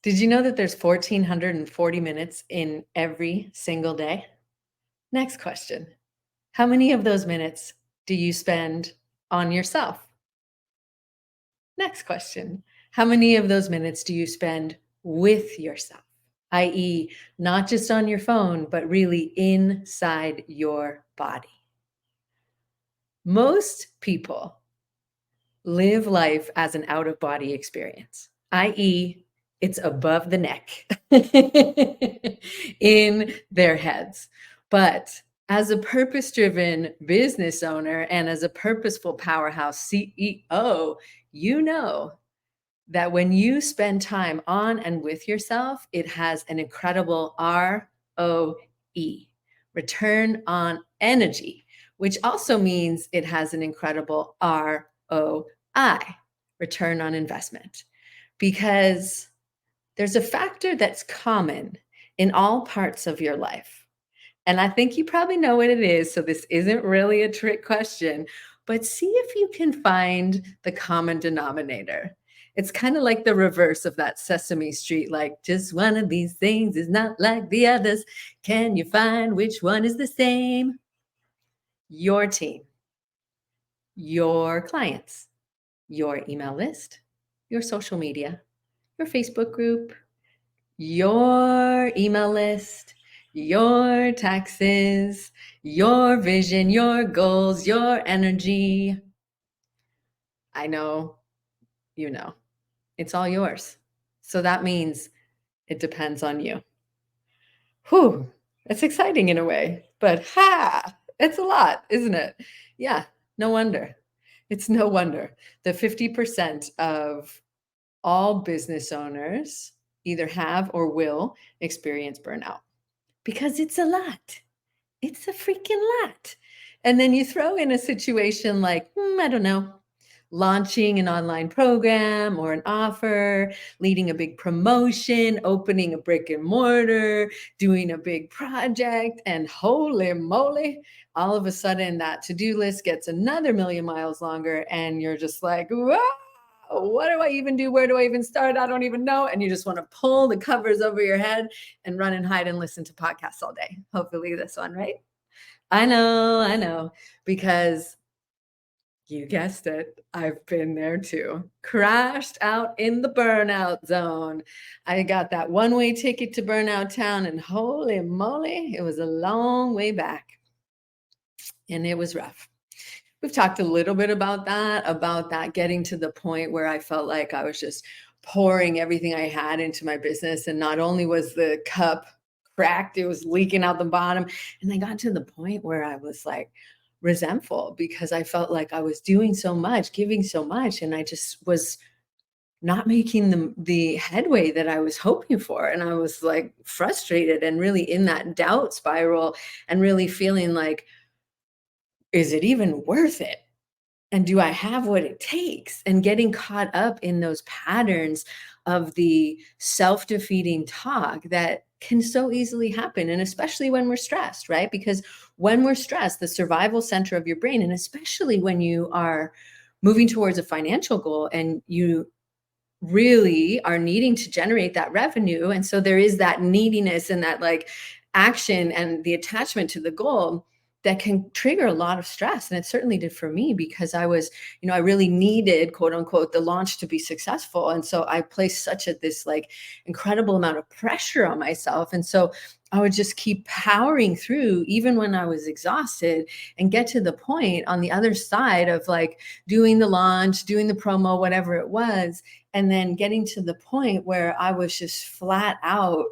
Did you know that there's 1,440 minutes in every single day? Next question. How many of those minutes do you spend on yourself? Next question. How many of those minutes do you spend with yourself? i.e., not just on your phone, but really inside your body. Most people live life as an out of body experience, i.e., it's above the neck in their heads. But as a purpose driven business owner and as a purposeful powerhouse CEO, you know that when you spend time on and with yourself, it has an incredible ROE, return on energy, which also means it has an incredible ROI, return on investment, because there's a factor that's common in all parts of your life. And I think you probably know what it is. So this isn't really a trick question, but see if you can find the common denominator. It's kind of like the reverse of that Sesame Street, like just one of these things is not like the others. Can you find which one is the same? Your team, your clients, your email list, your social media, your Facebook group, your email list, your taxes, your vision, your goals, your energy. I know, you know, it's all yours. So that means it depends on you. Whew, it's exciting in a way, but it's a lot, isn't it? Yeah, no wonder. It's no wonder the 50% of all business owners either have or will experience burnout because it's a lot. It's a freaking lot. And then you throw in a situation like, I don't know, launching an online program or an offer, leading a big promotion, opening a brick and mortar, doing a big project, and holy moly, all of a sudden that to-do list gets another million miles longer and you're just like, whoa, what do I even do? Where do I even start? I don't even know. And you just want to pull the covers over your head and run and hide and listen to podcasts all day. Hopefully this one, right? I know, because you guessed it, I've been there too. Crashed out in the burnout zone. I got that one-way ticket to burnout town, and holy moly, it was a long way back. And it was rough. We've talked a little bit about that getting to the point where I felt like I was just pouring everything I had into my business. And not only was the cup cracked, it was leaking out the bottom. And I got to the point where I was like resentful because I felt like I was doing so much, giving so much, and I just was not making the headway that I was hoping for. And I was like frustrated and really in that doubt spiral and really feeling like, is it even worth it? And do I have what it takes? And getting caught up in those patterns of the self-defeating talk that can so easily happen. And especially when we're stressed, right? Because when we're stressed, the survival center of your brain, and especially when you are moving towards a financial goal and you really are needing to generate that revenue. And so there is that neediness and that like action and the attachment to the goal that can trigger a lot of stress. And it certainly did for me because I was, I really needed, quote unquote, the launch to be successful. And so I placed such this like incredible amount of pressure on myself. And so I would just keep powering through even when I was exhausted and get to the point on the other side of like doing the launch, doing the promo, whatever it was. And then getting to the point where I was just flat out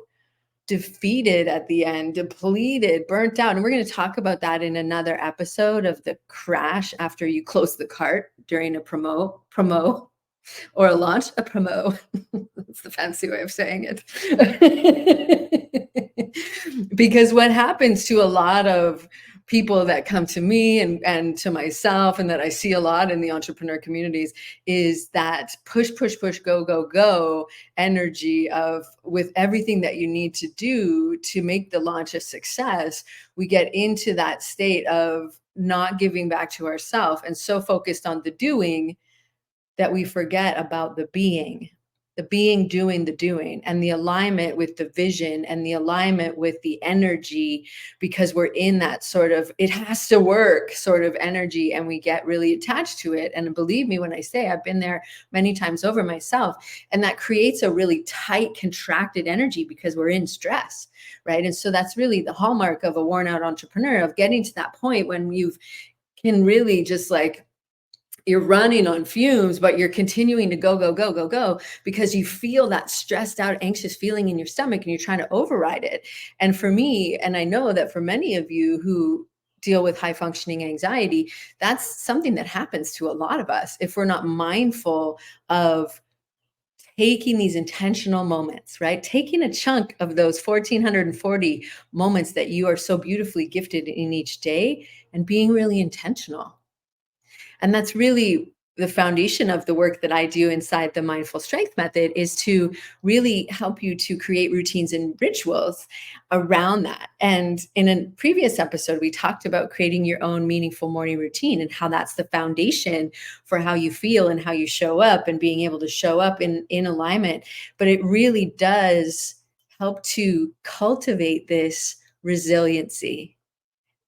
defeated at the end, depleted, burnt out. And we're going to talk about that in another episode of the crash after you close the cart during a promo or a launch, a promo. That's the fancy way of saying it. Because what happens to a lot of people that come to me and to myself, and that I see a lot in the entrepreneur communities, is that push, go energy of with everything that you need to do to make the launch a success. We get into that state of not giving back to ourselves and so focused on the doing that we forget about the being. the being doing the doing, and the alignment with the vision and the alignment with the energy, because we're in that sort of it has to work sort of energy, and we get really attached to it. And believe me when I say I've been there many times over myself, and that creates a really tight contracted energy because we're in stress, right? And so that's really the hallmark of a worn out entrepreneur, of getting to that point when you can really just like you're running on fumes, but you're continuing to go, go, go, go, go, because you feel that stressed out, anxious feeling in your stomach and you're trying to override it. And for me, and I know that for many of you who deal with high functioning anxiety, that's something that happens to a lot of us if we're not mindful of taking these intentional moments, right? Taking a chunk of those 1,440 moments that you are so beautifully gifted in each day and being really intentional. And that's really the foundation of the work that I do inside the mindful strength method, is to really help you to create routines and rituals around that. And in a previous episode, we talked about creating your own meaningful morning routine and how that's the foundation for how you feel and how you show up, and being able to show up in alignment. But it really does help to cultivate this resiliency,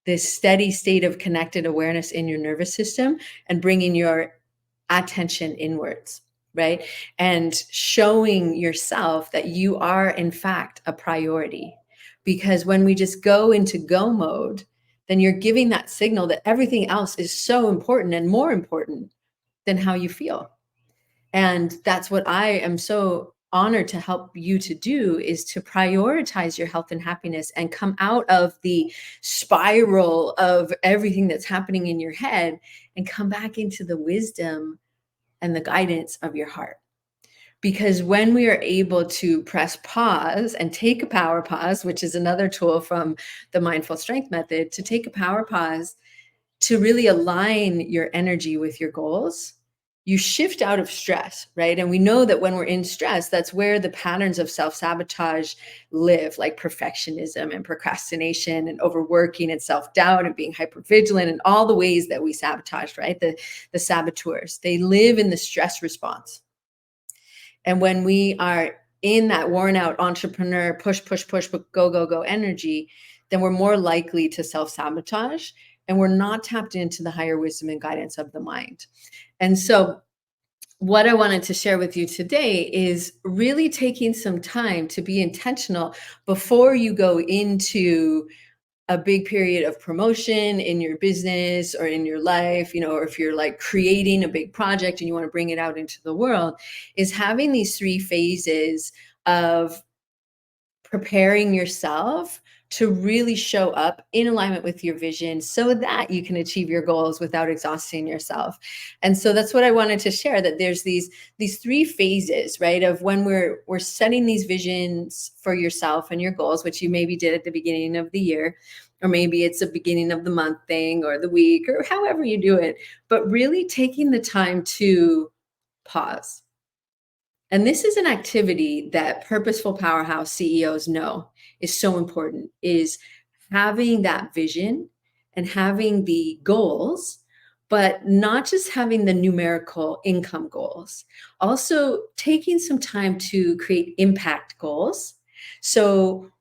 this steady state of connected awareness in your nervous system, and bringing your attention inwards, right? And showing yourself that you are, in fact, a priority. Because when we just go into go mode, then you're giving that signal that everything else is so important and more important than how you feel. And that's what I am so honored to help you to do, is to prioritize your health and happiness and come out of the spiral of everything that's happening in your head and come back into the wisdom and the guidance of your heart. Because when we are able to press pause and take a power pause, which is another tool from the mindful strength method, to take a power pause to really align your energy with your goals, you shift out of stress, right? And we know that when we're in stress, that's where the patterns of self-sabotage live, like perfectionism and procrastination and overworking and self-doubt and being hypervigilant, and all the ways that we sabotage, right? The saboteurs, they live in the stress response. And when we are in that worn out entrepreneur, push, push, push, but go, go, go energy, then we're more likely to self-sabotage, and we're not tapped into the higher wisdom and guidance of the mind. And so what I wanted to share with you today is really taking some time to be intentional before you go into a big period of promotion in your business or in your life, or if you're like creating a big project and you want to bring it out into the world, is having these 3 phases of preparing yourself to really show up in alignment with your vision so that you can achieve your goals without exhausting yourself. And so that's what I wanted to share, that there's these 3 phases, right, of when we're setting these visions for yourself and your goals, which you maybe did at the beginning of the year, or maybe it's a beginning of the month thing or the week or however you do it, but really taking the time to pause. And this is an activity that purposeful powerhouse CEOs know is so important, is having that vision and having the goals, but not just having the numerical income goals. Also taking some time to create impact goals. So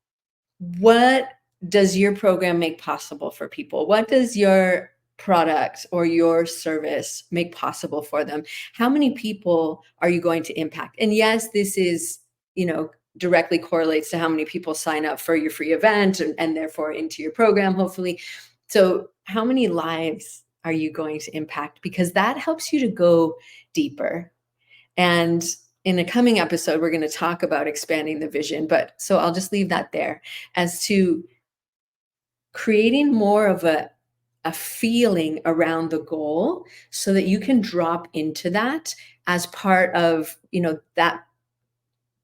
what does your program make possible for people? What does your product or your service make possible for them? How many people are you going to impact? And yes, this is, directly correlates to how many people sign up for your free event, and therefore into your program, hopefully. So how many lives are you going to impact? Because that helps you to go deeper. And in a coming episode, we're going to talk about expanding the vision. But so I'll just leave that there, as to creating more of a feeling around the goal so that you can drop into that as part of, that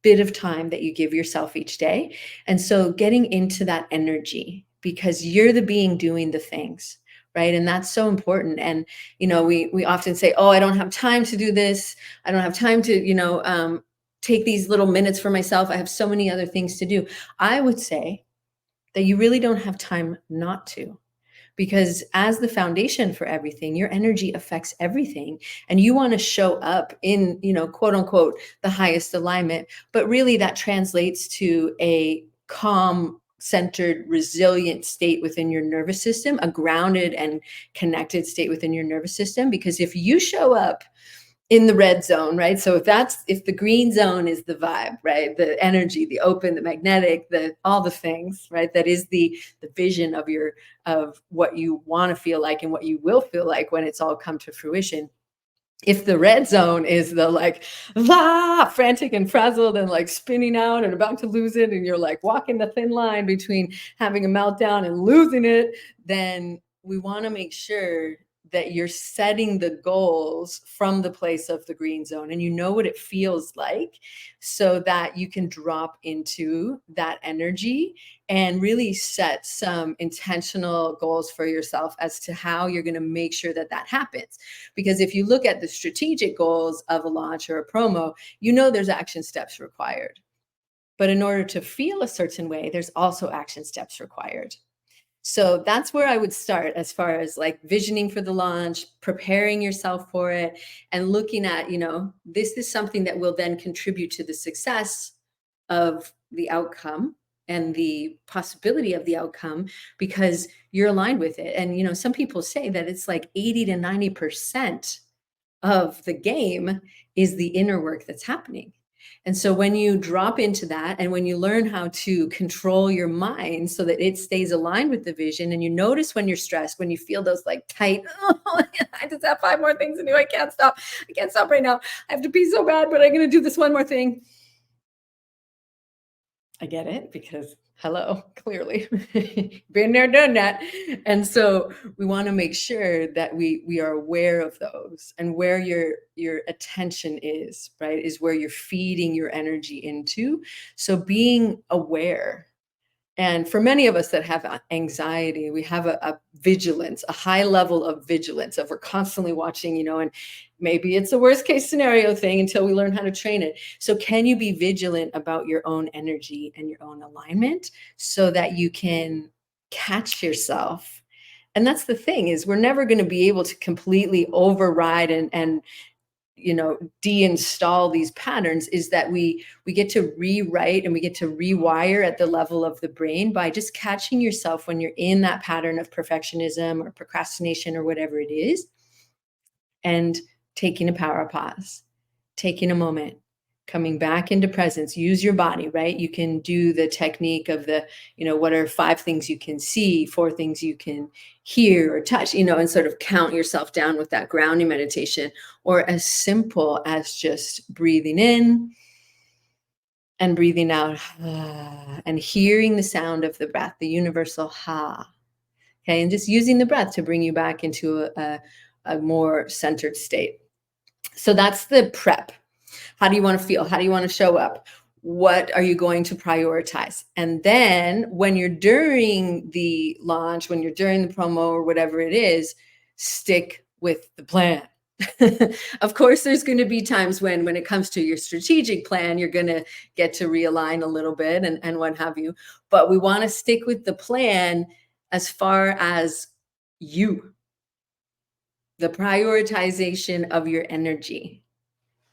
bit of time that you give yourself each day. And so getting into that energy, because you're the being doing the things, right? And that's so important. And, we often say, oh, I don't have time to do this. I don't have time to, take these little minutes for myself. I have so many other things to do. I would say that you really don't have time not to, because as the foundation for everything, your energy affects everything, and you want to show up in, quote unquote, the highest alignment, but really that translates to a calm, centered, resilient state within your nervous system, a grounded and connected state within your nervous system. Because if you show up in the red zone, right? So if the green zone is the vibe, right? The energy, the open, the magnetic, the all the things, right? That is the vision of what you want to feel like and what you will feel like when it's all come to fruition. If the red zone is the like frantic and frazzled and like spinning out and about to lose it, and you're like walking the thin line between having a meltdown and losing it, then we want to make sure that you're setting the goals from the place of the green zone and you know what it feels like, so that you can drop into that energy and really set some intentional goals for yourself as to how you're going to make sure that that happens. Because if you look at the strategic goals of a launch or a promo, there's action steps required. But in order to feel a certain way, there's also action steps required. So that's where I would start as far as like visioning for the launch, preparing yourself for it, and looking at, this is something that will then contribute to the success of the outcome and the possibility of the outcome, because you're aligned with it. And, some people say that it's like 80 to 90% of the game is the inner work that's happening. And so when you drop into that and when you learn how to control your mind so that it stays aligned with the vision, and you notice when you're stressed, when you feel those like tight, oh, I just have 5 more things to do. I can't stop. I can't stop right now. I have to pee so bad, but I'm going to do this one more thing. I get it, because hello, clearly been there, done that. And so we want to make sure that we are aware of those, and where your attention is, right, is where you're feeding your energy into. So being aware. And for many of us that have anxiety, we have a vigilance, a high level of vigilance, of we're constantly watching, and maybe it's a worst case scenario thing until we learn how to train it. So can you be vigilant about your own energy and your own alignment so that you can catch yourself? And that's the thing, is we're never going to be able to completely override and deinstall these patterns. Is that we get to rewrite and we get to rewire at the level of the brain by just catching yourself when you're in that pattern of perfectionism or procrastination or whatever it is, and taking a power pause, taking a moment, coming back into presence. Use your body, right? You can do the technique of the, what are 5 things you can see, 4 things you can hear or touch, and sort of count yourself down with that grounding meditation. Or as simple as just breathing in and breathing out, and hearing the sound of the breath, the universal ha. Okay. And just using the breath to bring you back into a more centered state. So that's the prep. How do you want to feel? How do you want to show up? What are you going to prioritize? And then when you're during the launch, when you're during the promo or whatever it is, stick with the plan. Of course, there's going to be times when it comes to your strategic plan, you're going to get to realign a little bit and what have you. But we want to stick with the plan as far as you, the prioritization of your energy,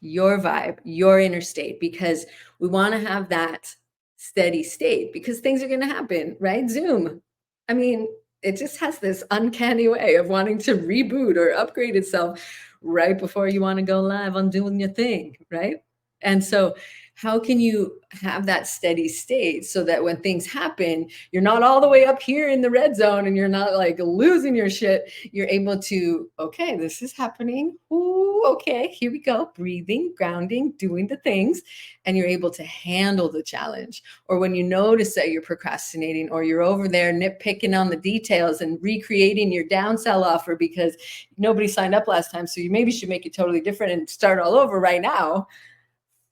your vibe, your inner state, because we want to have that steady state, because things are going to happen, right? Zoom. I mean, it just has this uncanny way of wanting to reboot or upgrade itself right before you want to go live on doing your thing, right? And so how can you have that steady state so that when things happen, you're not all the way up here in the red zone and you're not like losing your shit. You're able to, okay, this is happening. Ooh, okay, here we go. Breathing, grounding, doing the things. And you're able to handle the challenge. Or when you notice that you're procrastinating, or you're over there nitpicking on the details and recreating your downsell offer because nobody signed up last time. So you maybe should make it totally different and start all over right now.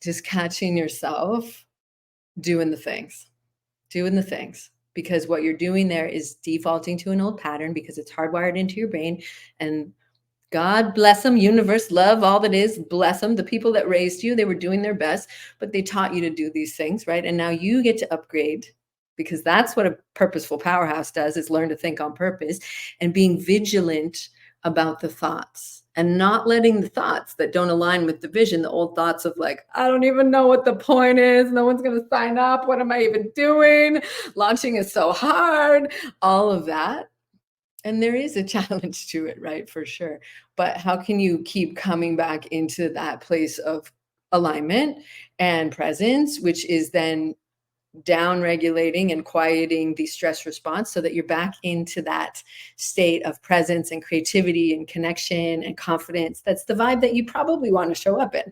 Just catching yourself doing the things, because what you're doing there is defaulting to an old pattern, because it's hardwired into your brain. And God bless them, universe, love, all that is, bless them. The people that raised you, they were doing their best, but they taught you to do these things, right? And now you get to upgrade because that's what a purposeful powerhouse does, is learn to think on purpose, and being vigilant about the thoughts and not letting the thoughts that don't align with the vision, the old thoughts of like, I don't even know what the point is. No one's going to sign up. What am I even doing? Launching is so hard. All of that. And there is a challenge to it, right? For sure. But how can you keep coming back into that place of alignment and presence, which is then down regulating and quieting the stress response so that you're back into that state of presence and creativity and connection and confidence. That's the vibe that you probably want to show up in.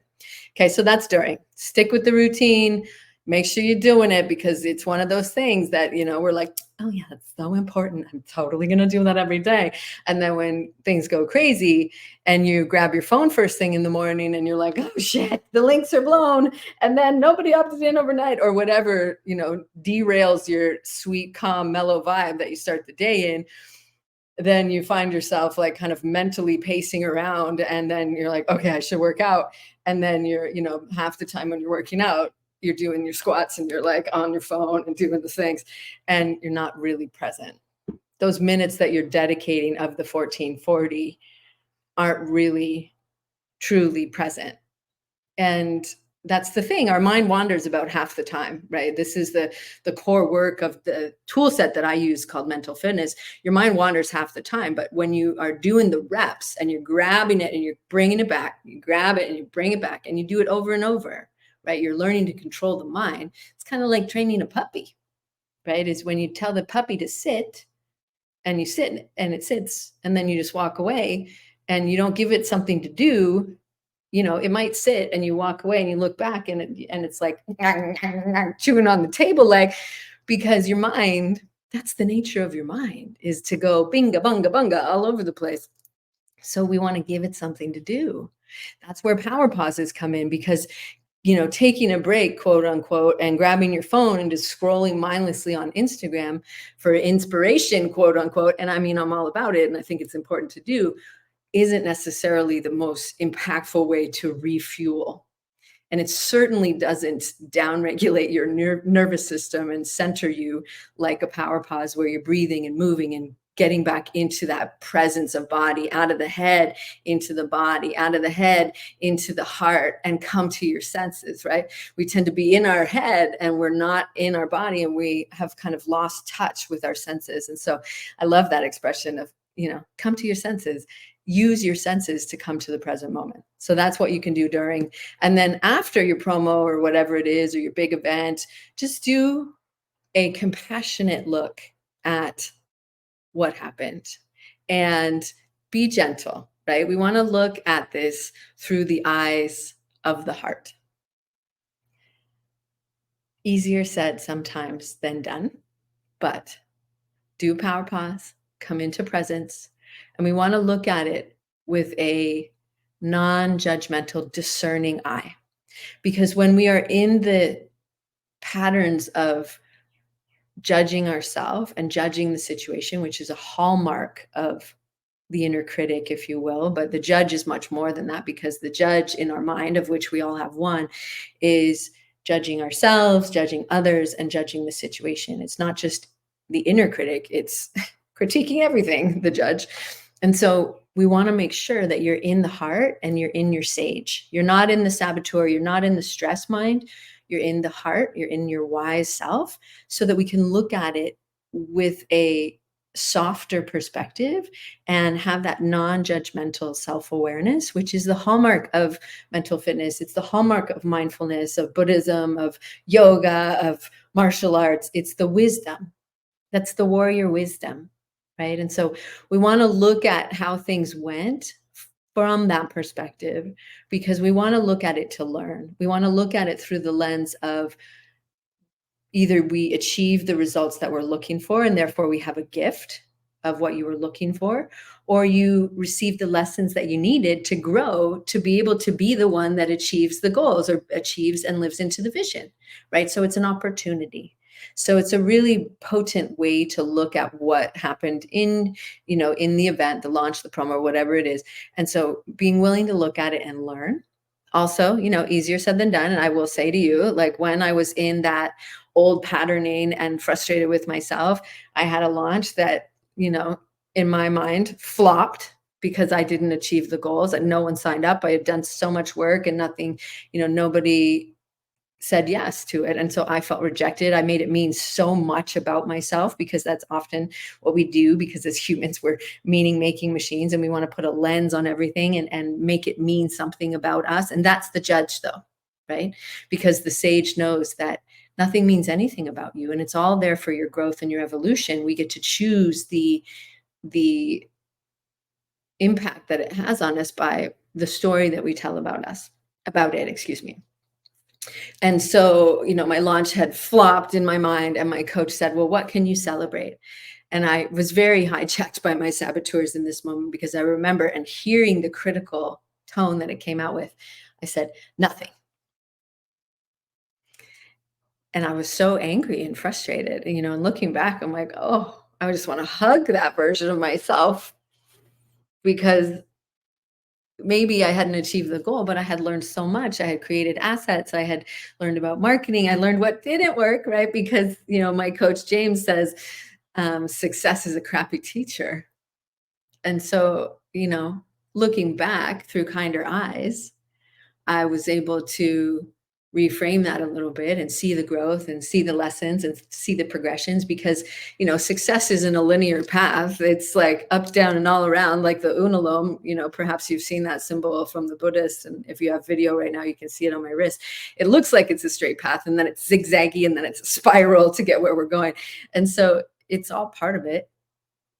Okay, so that's during. Stick with the routine. Make sure you're doing it, because it's one of those things that, we're like, oh yeah, that's so important. I'm totally going to do that every day. And then when things go crazy and you grab your phone first thing in the morning and you're like, oh shit, the links are blown. And then nobody opted in overnight, or whatever, derails your sweet, calm, mellow vibe that you start the day in. Then you find yourself like kind of mentally pacing around, and then you're like, okay, I should work out. And then you're, half the time when you're working out, you're doing your squats and you're like on your phone and doing the things, and you're not really present. Those minutes that you're dedicating of the 1440 aren't really truly present. And that's the thing. Our mind wanders about half the time, right? This is the core work of the tool set that I use called mental fitness. Your mind wanders half the time, but when you are doing the reps and you're grabbing it and you're bringing it back, you grab it and you bring it back and you do it over and over, right? You're learning to control the mind. It's kind of like training a puppy, right? Is when you tell the puppy to sit and you sit and it sits, and then you just walk away and you don't give it something to do. It might sit and you walk away and you look back and it's like chewing on the table leg, because your mind, that's the nature of your mind, is to go binga bunga bunga all over the place. So we want to give it something to do. That's where power pauses come in, because taking a break, quote unquote, and grabbing your phone and just scrolling mindlessly on Instagram for inspiration, quote unquote, and I mean, I'm all about it and I think it's important to do, isn't necessarily the most impactful way to refuel. And it certainly doesn't downregulate your nervous system and center you like a power pause, where you're breathing and moving and getting back into that presence of body, out of the head into the body, out of the head into the heart, and come to your senses, right? We tend to be in our head and we're not in our body, and we have kind of lost touch with our senses. And so I love that expression of, come to your senses. Use your senses to come to the present moment. So that's what you can do during. And then after your promo or whatever it is, or your big event, just do a compassionate look at what happened and be gentle, right? We want to look at this through the eyes of the heart. Easier said sometimes than done, but do power pause, come into presence, and we want to look at it with a non-judgmental, discerning eye. Because when we are in the patterns of judging ourselves and judging the situation, which is a hallmark of the inner critic, if you will, but the judge is much more than that, because the judge in our mind, of which we all have one, is judging ourselves, judging others, and judging the situation. It's not just the inner critic, it's critiquing everything, the judge. And so we want to make sure that you're in the heart and you're in your sage. You're not in the saboteur, you're not in the stress mind, you're in the heart, you're in your wise self, so that we can look at it with a softer perspective and have that non-judgmental self-awareness, which is the hallmark of mental fitness. It's the hallmark of mindfulness, of Buddhism, of yoga, of martial arts. It's the wisdom. That's the warrior wisdom, right? And so we want to look at how things went from that perspective, because we want to look at it to learn. We want to look at it through the lens of either we achieve the results that we're looking for, and therefore we have a gift of what you were looking for, or you received the lessons that you needed to grow to be able to be the one that achieves the goals, or achieves and lives into the vision, right? So it's an opportunity. So it's a really potent way to look at what happened in the event, the launch, the promo, whatever it is. And so being willing to look at it and learn Also, easier said than done. And I will say to you, like when I was in that old patterning and frustrated with myself, I had a launch that, you know, in my mind flopped because I didn't achieve the goals and no one signed up. I had done so much work and nothing, nobody said yes to it. And so I felt rejected. I made it mean so much about myself because that's often what we do because as humans, we're meaning making machines and we want to put a lens on everything and make it mean something about us. And that's the judge, though, right? Because the sage knows that nothing means anything about you and it's all there for your growth and your evolution. We get to choose the impact that it has on us by the story that we tell about it, excuse me. And so, my launch had flopped in my mind, and my coach said, "Well, what can you celebrate?" And I was very hijacked by my saboteurs in this moment because I remember and hearing the critical tone that it came out with. I said, "Nothing." And I was so angry and frustrated, and looking back, I'm like, oh, I just want to hug that version of myself because maybe I hadn't achieved the goal, but I had learned so much. I had created assets. I had learned about marketing. I learned what didn't work, right? Because, my coach James says, success is a crappy teacher. And so, looking back through kinder eyes, I was able to reframe that a little bit and see the growth and see the lessons and see the progressions because, success isn't a linear path. It's like up, down, and all around, like the unalome. Perhaps you've seen that symbol from the Buddhists. And if you have video right now, you can see it on my wrist. It looks like it's a straight path and then it's zigzaggy and then it's a spiral to get where we're going. And so it's all part of it.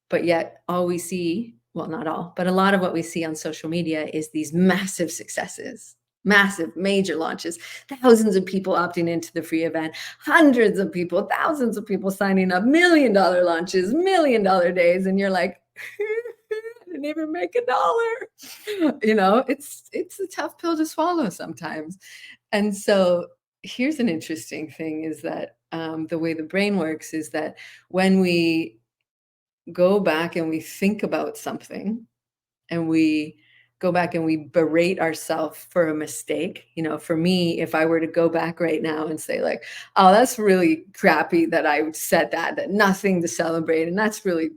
But yet all we see, well, not all, but a lot of what we see on social media is these massive successes, massive major launches, thousands of people opting into the free event, hundreds of people, thousands of people signing up, $1 million launches, $1 million days. And you're like, I didn't even make $1. It's a tough pill to swallow sometimes. And so here's an interesting thing is that the way the brain works is that when we go back and we think about something and we go back and we berate ourselves for a mistake. For me, if I were to go back right now and say like, oh, that's really crappy that I said that nothing to celebrate. And that's really,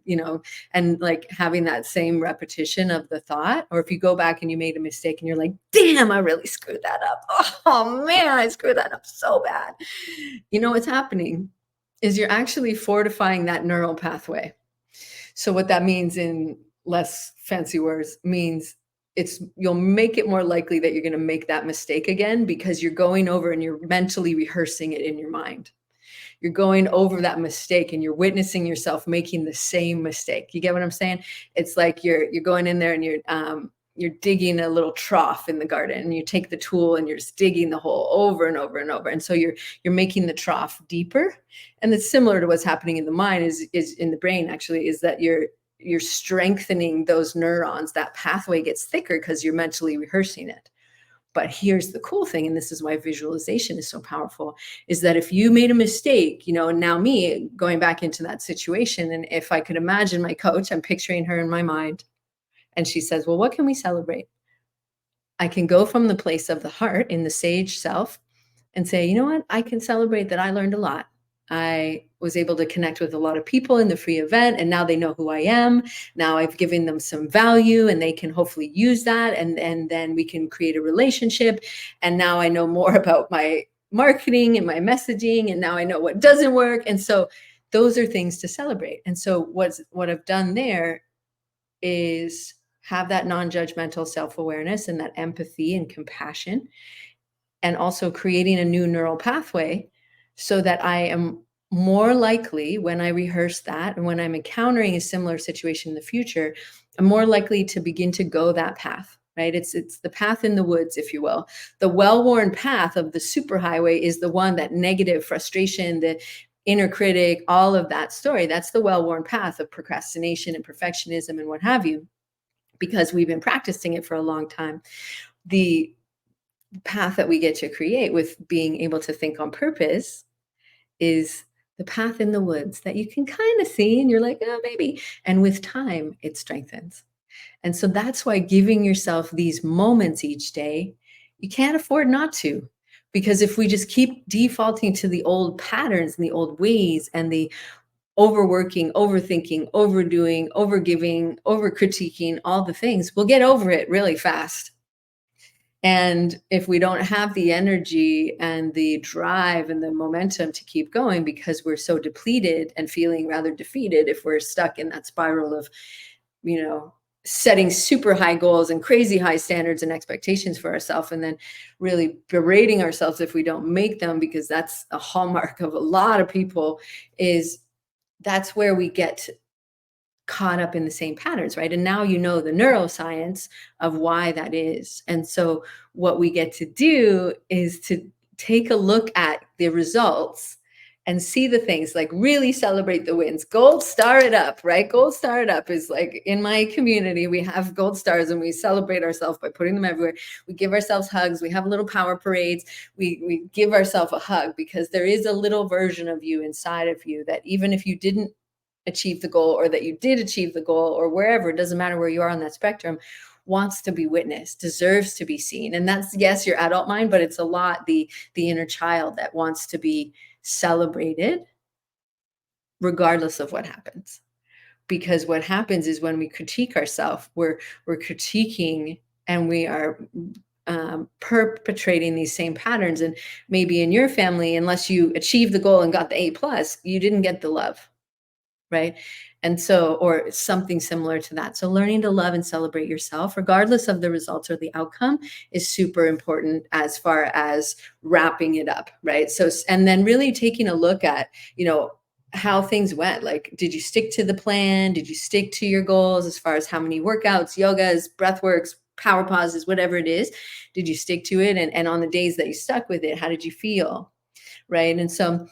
and like having that same repetition of the thought, or if you go back and you made a mistake and you're like, damn, I really screwed that up. Oh man, I screwed that up so bad. What's happening is you're actually fortifying that neural pathway. So what that means in less fancy words means you'll make it more likely that you're going to make that mistake again because you're going over and you're mentally rehearsing it in your mind. You're going over that mistake and you're witnessing yourself making the same mistake. You get what I'm saying? It's like you're going in there and you're digging a little trough in the garden and you take the tool and you're just digging the hole over and over and over. And so you're making the trough deeper. And it's similar to what's happening in the mind is in the brain actually, is that you're strengthening those neurons. That pathway gets thicker because you're mentally rehearsing it. But here's the cool thing, and this is why visualization is so powerful, is that if you made a mistake, and now me going back into that situation, and if I could imagine my coach, I'm picturing her in my mind, and she says, well, what can we celebrate? I can go from the place of the heart in the sage self and say, you know what? I can celebrate that I learned a lot. I was able to connect with a lot of people in the free event, and now they know who I am. Now I've given them some value and they can hopefully use that. And then we can create a relationship. And now I know more about my marketing and my messaging. And now I know what doesn't work. And so those are things to celebrate. And so what I've done there is have that non-judgmental self-awareness and that empathy and compassion, and also creating a new neural pathway so that I am more likely when I rehearse that and when I'm encountering a similar situation in the future, I'm more likely to begin to go that path, right? It's the path in the woods, if you will. The well-worn path of the superhighway is the one that negative frustration, the inner critic, all of that story, that's the well-worn path of procrastination and perfectionism and what have you, because we've been practicing it for a long time. The path that we get to create with being able to think on purpose is the path in the woods that you can kind of see and you're like, oh, maybe. And with time, it strengthens. And so that's why giving yourself these moments each day You can't afford not to. Because if we just keep defaulting to the old patterns and the old ways and the overworking, overthinking, overdoing, overgiving, overcritiquing, all the things, we'll get over it really fast. And if we don't have the energy and the drive and the momentum to keep going because we're so depleted and feeling rather defeated, if we're stuck in that spiral of, you know, setting super high goals and crazy high standards and expectations for ourselves, and then really berating ourselves if we don't make them, because that's a hallmark of a lot of people, is that's where we get caught up in the same patterns, right? And now you know the neuroscience of why that is. And so what we get to do is to take a look at the results and see the things, like really celebrate the wins. Gold star it up, right? Gold star it up is like, in my community, we have gold stars and we celebrate ourselves by putting them everywhere. We give ourselves hugs. We have little power parades. We give ourselves a hug, because there is a little version of you inside of you that, even if you didn't achieve the goal, or that you did achieve the goal, or wherever, it doesn't matter where you are on that spectrum, wants to be witnessed, deserves to be seen. And that's, yes, your adult mind, but it's a lot the inner child that wants to be celebrated regardless of what happens. Because what happens is, when we critique ourselves, we're critiquing, and we are perpetrating these same patterns. And maybe in your family, unless you achieved the goal and got the A+, you didn't get the love, right? And so, or something similar to that. So learning to love and celebrate yourself, regardless of the results or the outcome, is super important as far as wrapping it up, right? So, and then really taking a look at, how things went. Like, did you stick to the plan? Did you stick to your goals as far as how many workouts, yogas, breath works, power pauses, whatever it is? Did you stick to it? And on the days that you stuck with it, how did you feel? Right. And so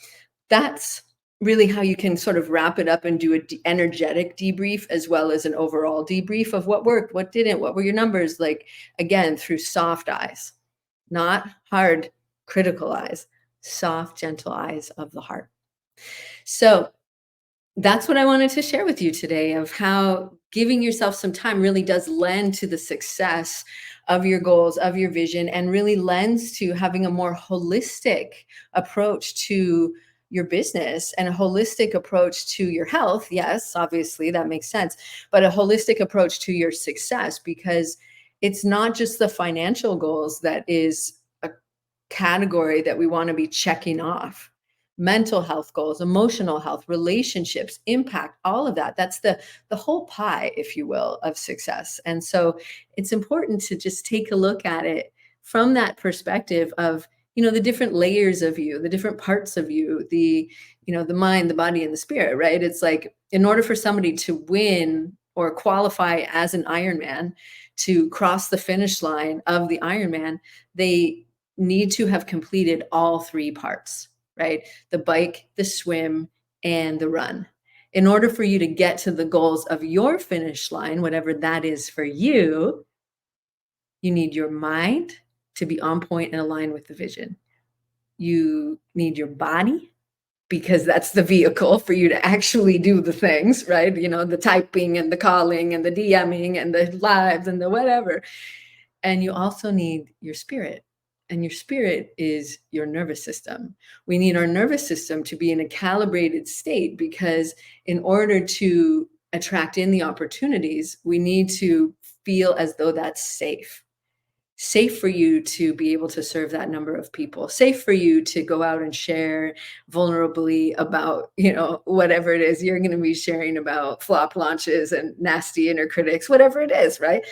that's really how you can sort of wrap it up and do an energetic debrief, as well as an overall debrief of what worked, what didn't, what were your numbers, like, again, through soft eyes, not hard, critical eyes, soft, gentle eyes of the heart. So that's what I wanted to share with you today, of how giving yourself some time really does lend to the success of your goals, of your vision, and really lends to having a more holistic approach to your business, and a holistic approach to your health. Yes, obviously that makes sense, but a holistic approach to your success, because it's not just the financial goals that is a category that we want to be checking off. Mental health goals, emotional health, relationships, impact, all of that. That's the whole pie, if you will, of success. And so it's important to just take a look at it from that perspective of, the different layers of you, the different parts of you, the mind, the body, and the spirit, right? It's like, in order for somebody to win or qualify as an Ironman, to cross the finish line of the Ironman, they need to have completed all three parts, right? The bike, the swim, and the run. In order for you to get to the goals of your finish line, whatever that is for you, you need your mind to be on point and aligned with the vision. You need your body, because that's the vehicle for you to actually do the things, right? The typing and the calling and the DMing and the lives and the whatever. And you also need your spirit. And your spirit is your nervous system. We need our nervous system to be in a calibrated state, because in order to attract in the opportunities, we need to feel as though that's safe for you to be able to serve that number of people, safe for you to go out and share vulnerably about, whatever it is you're going to be sharing about, flop launches and nasty inner critics, whatever it is, right?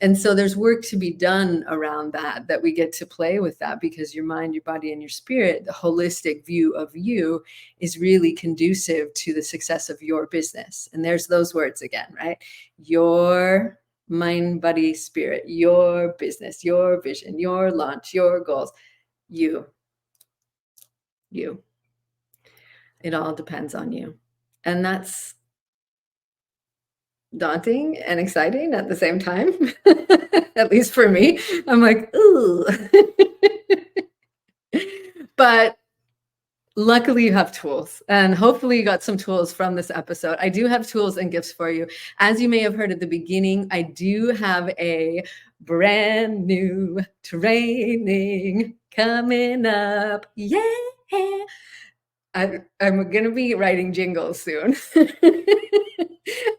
And so there's work to be done around that we get to play with that, because your mind, your body, and your spirit, the holistic view of you, is really conducive to the success of your business. And there's those words again, right? Your mind, body, spirit, your business, your vision, your launch, your goals, you. It all depends on you. And that's daunting and exciting at the same time. At least for me. I'm like, ooh. But luckily you have tools, and hopefully you got some tools from this episode. I do have tools and gifts for you. As you may have heard at the beginning, I do have a brand new training coming up. Yeah. I'm going to be writing jingles soon.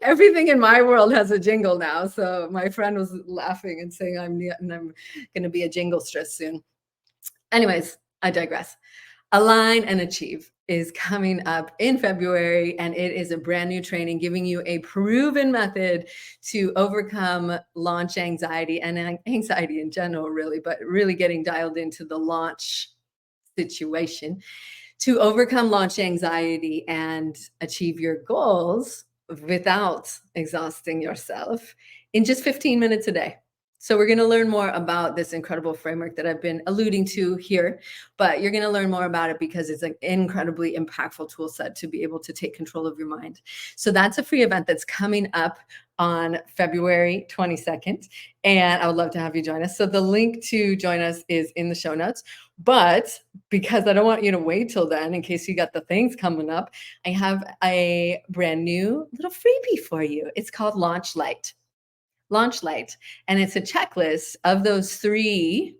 Everything in my world has a jingle now. So my friend was laughing and saying I'm going to be a jingle stress soon. Anyways, I digress. Align and Achieve is coming up in February, and it is a brand new training giving you a proven method to overcome launch anxiety and anxiety in general, really, but really getting dialed into the launch situation to overcome launch anxiety and achieve your goals without exhausting yourself in just 15 minutes a day. So we're going to learn more about this incredible framework that I've been alluding to here, but you're going to learn more about it because it's an incredibly impactful tool set to be able to take control of your mind. So that's a free event that's coming up on February 22nd, and I would love to have you join us. So the link to join us is in the show notes, but because I don't want you to wait till then in case you got the things coming up, I have a brand new little freebie for you. It's called Launch Light. Launch Light. And it's a checklist of those 3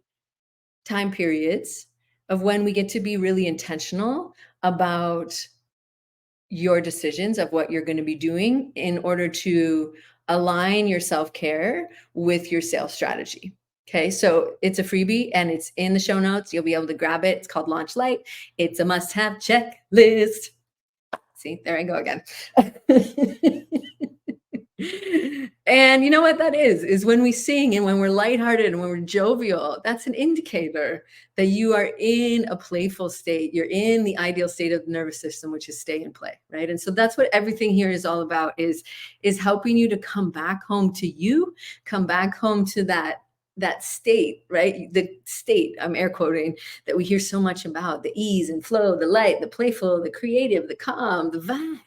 time periods of when we get to be really intentional about your decisions of what you're going to be doing in order to align your self-care with your sales strategy. Okay, so it's a freebie and it's in the show notes. You'll be able to grab it. It's called Launch Light. It's a must-have checklist. See, there I go again. And you know what that is when we sing and when we're lighthearted and when we're jovial, that's an indicator that you are in a playful state. You're in the ideal state of the nervous system, which is stay and play, right? And so that's what everything here is all about, is helping you to come back home to you, come back home to that state, right? The state, I'm air quoting, that we hear so much about, the ease and flow, the light, the playful, the creative, the calm, the vibe,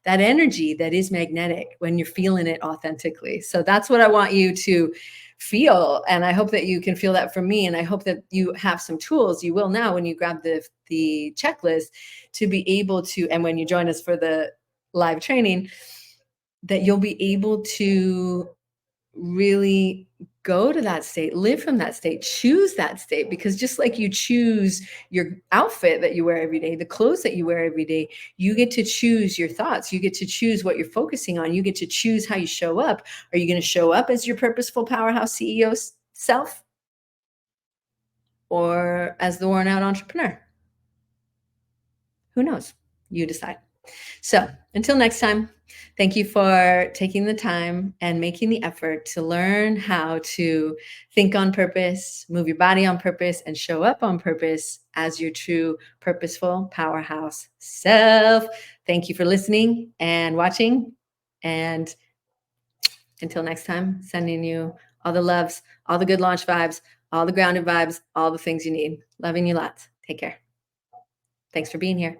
that energy that is magnetic when you're feeling it authentically. So that's what I want you to feel. And I hope that you can feel that from me. And I hope that you have some tools. You will now when you grab the checklist to be able to, and when you join us for the live training, that you'll be able to really go to that state, live from that state, choose that state, because just like you choose your outfit that you wear every day, the clothes that you wear every day, you get to choose your thoughts. You get to choose what you're focusing on. You get to choose how you show up. Are you going to show up as your purposeful powerhouse CEO self or as the worn out entrepreneur? Who knows? You decide. So until next time, thank you for taking the time and making the effort to learn how to think on purpose, move your body on purpose, and show up on purpose as your true purposeful powerhouse self. Thank you for listening and watching. And until next time, sending you all the loves, all the good launch vibes, all the grounded vibes, all the things you need. Loving you lots. Take care. Thanks for being here.